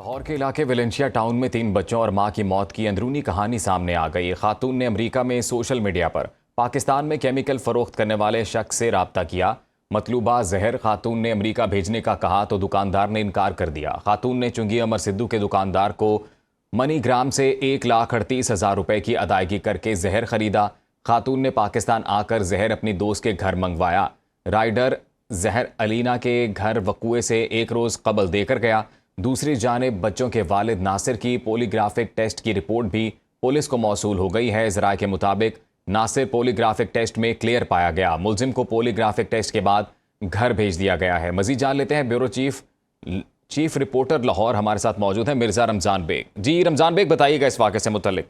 लाहौर के इलाके Valencia town में 3 बच्चों और मां की मौत की अंदरूनी कहानी सामने आ गई। खातून ने अमेरिका में सोशल मीडिया पर पाकिस्तान में केमिकल फरोख्त करने वाले शख्स से राब्ता किया। मतलूबा जहर खातून ने अमेरिका भेजने का कहा तो दुकानदार ने इनकार कर दिया। खातून ने चुंगी अमर सिद्धू के दुकानदार को मनीग्राम से 1,38,000 रुपए की अदायगी करके जहर खरीदा। खातून ने पाकिस्तान आकर जहर अपनी दोस्त के घर मंगवाया। राइडर जहर अलीना के घर वकुए से एक रोज कबल देकर गया। दूसरी जानिब बच्चों के वालिद नासिर की पॉलीग्राफिक टेस्ट की रिपोर्ट भी पुलिस को मौसूल हो गई है। जराये के मुताबिक नासिर पॉलीग्राफिक टेस्ट में क्लियर पाया गया। मुलजिम को पॉलीग्राफिक टेस्ट के बाद घर भेज दिया गया है। मजीद जान लेते हैं ब्यूरो चीफ रिपोर्टर लाहौर हमारे साथ मौजूद है मिर्जा रमजान बेग। जी रमजान बेग, बताइएगा इस वाक़े से मुतल्लिक।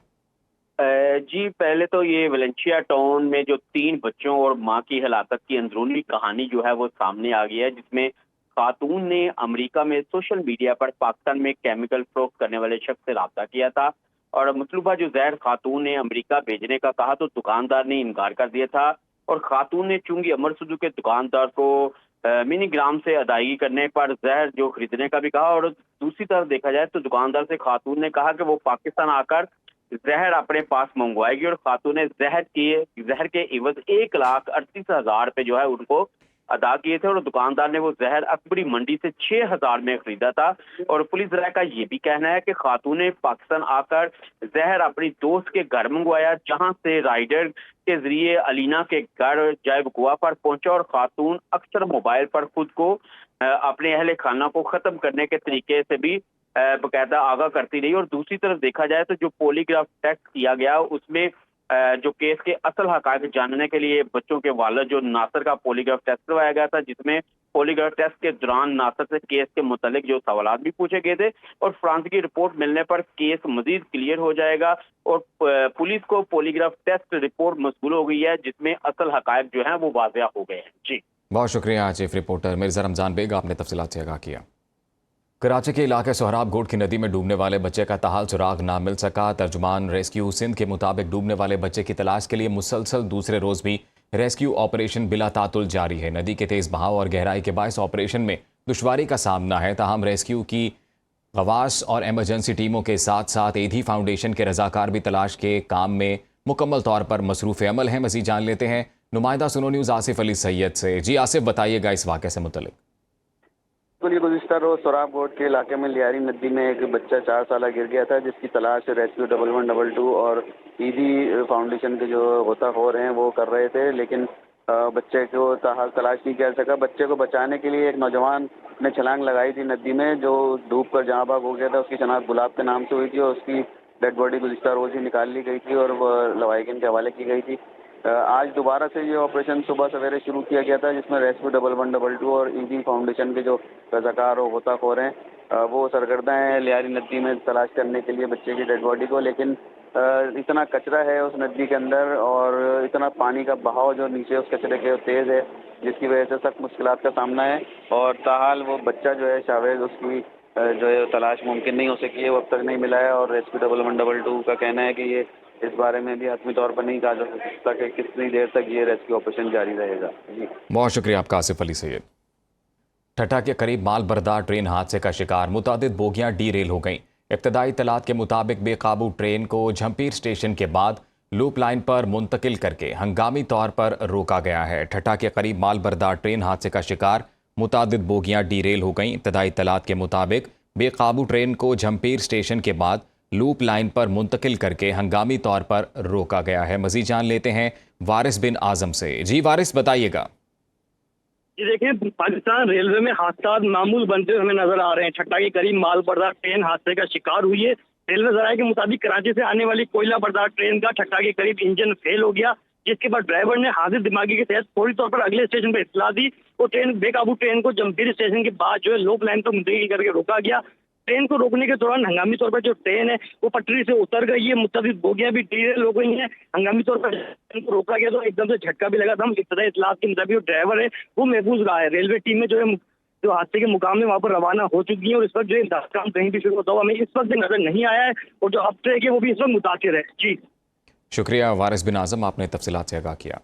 जी, पहले तो ये वेलेंशिया टाउन में जो 3 बच्चों और मां की हलाकत की अंदरूनी कहानी जो है वो सामने आ गई है, जिसमें खातून ने अमेरिका में सोशल मीडिया पर पाकिस्तान में केमिकल फरोख्त करने वाले शख्स से रब्ता किया था और मतलूबा जो जहर खातून ने अमेरिका भेजने का कहा तो दुकानदार ने इनकार कर दिया था और खातून ने चुंगी अमर सिद्धू के दुकानदार को मिनीग्राम से अदायगी करने पर जहर जो खरीदने का भी कहा। और दूसरी तरफ देखा जाए तो दुकानदार से खातून ने कहा कि वो पाकिस्तान आकर जहर अपने पास मंगवाएगी और खातून ने जहर के इवज 1,38,000 रुपए जो है उनको अदा किए थे और दुकानदार ने वो जहर अकबरी मंडी से 6,000 में खरीदा था। और पुलिस राय का ये भी कहना है कि खातून ने पाकिस्तान आकर जहर अपनी दोस्त के घर मंगवाया, जहां से राइडर के जरिए अलीना के घर जाए वकुआ पर पहुंचा और खातून अक्सर मोबाइल पर खुद को अपने अहले खाना को खत्म करने के तरीके से भी बकायदा आगाह करती रही। और दूसरी तरफ देखा जाए तो जो पॉलीग्राफ टेस्ट किया गया उसमें जो केस के असल हकायक जानने के लिए बच्चों के वालिद जो नासिर का पॉलीग्राफ टेस्ट करवाया गया था, जिसमें पॉलीग्राफ टेस्ट के दौरान नासिर से केस के मुतालिक जो सवाल भी पूछे गए थे और फ्रांस की रिपोर्ट मिलने पर केस मजीद क्लियर हो जाएगा और पुलिस को पॉलीग्राफ टेस्ट रिपोर्ट मौसूल हो गई है, जिसमें असल हकायक जो है वो वाज़ेह हो गए हैं। जी बहुत शुक्रिया चीफ रिपोर्टर मिर्जा रमजान बेग, आपने तफसीलात से आगाह किया। कराची के इलाके सोहराब गोड की नदी में डूबने वाले बच्चे का ताहाल सुराग ना मिल सका। तर्जुमान रेस्क्यू सिंध के मुताबिक डूबने वाले बच्चे की तलाश के लिए मुसलसल दूसरे रोज भी रेस्क्यू ऑपरेशन बिला तातुल जारी है। नदी के तेज बहाव और गहराई के बायस ऑपरेशन में दुश्वारी का सामना है। ताहम रेस्क्यू की गवास और एमरजेंसी टीमों के साथ साथ एधी फाउंडेशन के रजाकार भी तलाश के काम में मुकम्मल तौर पर मसरूफ़ अमल हैं। मज़ीद जान लेते हैं नुमाइंदा सुनो न्यूज़ आसिफ अली सैयद से। जी आसिफ, बताइएगा इस वाक़े से मुतल्लिक। गुज़िश्ता रोज सोहराब गोड के इलाके में लियारी नदी में एक बच्चा 4 साल गिर गया था, जिसकी तलाश रेस्क्यू 1112 और ईदी फाउंडेशन के जो गोताखोर हैं वो कर रहे थे, लेकिन बच्चे को ताहाल तलाश नहीं किया सका। बच्चे को बचाने के लिए एक नौजवान ने छलांग लगाई थी नदी में, जो डूब कर जहाँ भाग हो गया था। उसकी शनाख्त गुलाब के नाम से हुई थी और उसकी डेड बॉडी गुज़िश्ता रोज ही निकाल ली गई थी और वह लवाहिकीन के हवाले की गई थी। आज दोबारा से ये ऑपरेशन सुबह सवेरे शुरू किया गया था, जिसमें रेस्क्यू 1112 और ईदी फाउंडेशन के जो रजाकार और गोताखोर हैं वो सरगर्दा हैं लियारी नदी में तलाश करने के लिए बच्चे की डेड बॉडी को। लेकिन इतना कचरा है उस नदी के अंदर और इतना पानी का बहाव जो नीचे उस कचरे के तेज है, जिसकी वजह से सख्त मुश्किलात का सामना है। और ताहाल वो बच्चा जो है शावेज, उसकी जो है तलाश मुमकिन नहीं हो सकी है, वो अब तक नहीं मिला है। और रेस्क्यू 1112 का कहना है कि ये इस बारे में भी हतमी तौर पर नहीं कहा जा सकता कि कितनी देर तक ये रेस्क्यू ऑपरेशन जारी रहेगा। जी बहुत शुक्रिया आपका आसिफ अली सैयद। ठट्टा के करीब माल बरदार ट्रेन हादसे का शिकार, मुतादिद बोगियां डी रेल हो गईं। इब्तदाई इत्तलात के मुताबिक बेकाबू ट्रेन को झंपीर स्टेशन के बाद लूप लाइन पर मुंतकिल करके हंगामी तौर पर रोका गया है। ठट्टा के करीब माल बरदार ट्रेन हादसे का शिकार, मुतादिद बोगियां डी रेल हो गईं। इब्तदाई इत्तलात के मुताबिक बेकाबू ट्रेन को झंपीर स्टेशन के बाद लूप लाइन पर मुंतकिल करके हंगामी तौर पर रोका गया है। मजीद जान लेते हैं वारिस बिन आजम से। जी वारिस, बताइएगा। जी देखें, पाकिस्तान रेलवे में हादसा मामूल बनते हुए हमें नजर आ रहे हैं। ठट्टा के करीब माल बरदार ट्रेन हादसे का शिकार हुई है। रेलवे जराये के मुताबिक कराची से आने वाली कोयला बरदार ट्रेन का ठट्टा के करीब इंजन फेल हो गया, जिसके बाद ड्राइवर ने हाजिर दिमागी के तहत फौरी तौर पर अगले स्टेशन पर इत्तला दी और बेकाबू ट्रेन को जमशेद स्टेशन के बाद जो है लूप लाइन पर मुंतकिल करके रोका गया। ट्रेन को रोकने के दौरान हंगामी तौर पर जो ट्रेन है वो पटरी से उतर गई है, मुख्तलिफ बोगियां भी डीरेल हो गई हैं। हंगामी तौर पर ट्रेन को रोका गया तो एकदम से झटका भी लगा था। हम इब्तदाई इत्तलात के मुताबिक जो ड्राइवर है वो महफूज रहा है। रेलवे टीम में जो है जो हादसे के मुकाम में वहाँ पर रवाना हो चुकी है और इस वक्त जो है काम कहीं भी शुरू होता हुआ हमें इस वक्त नजर नहीं आया है और जो अब ट्रेक है वो भी इस वक्त मुतासिर है। जी शुक्रिया वारिस बिन आजम, आपने तफसीलात से आगाह किया।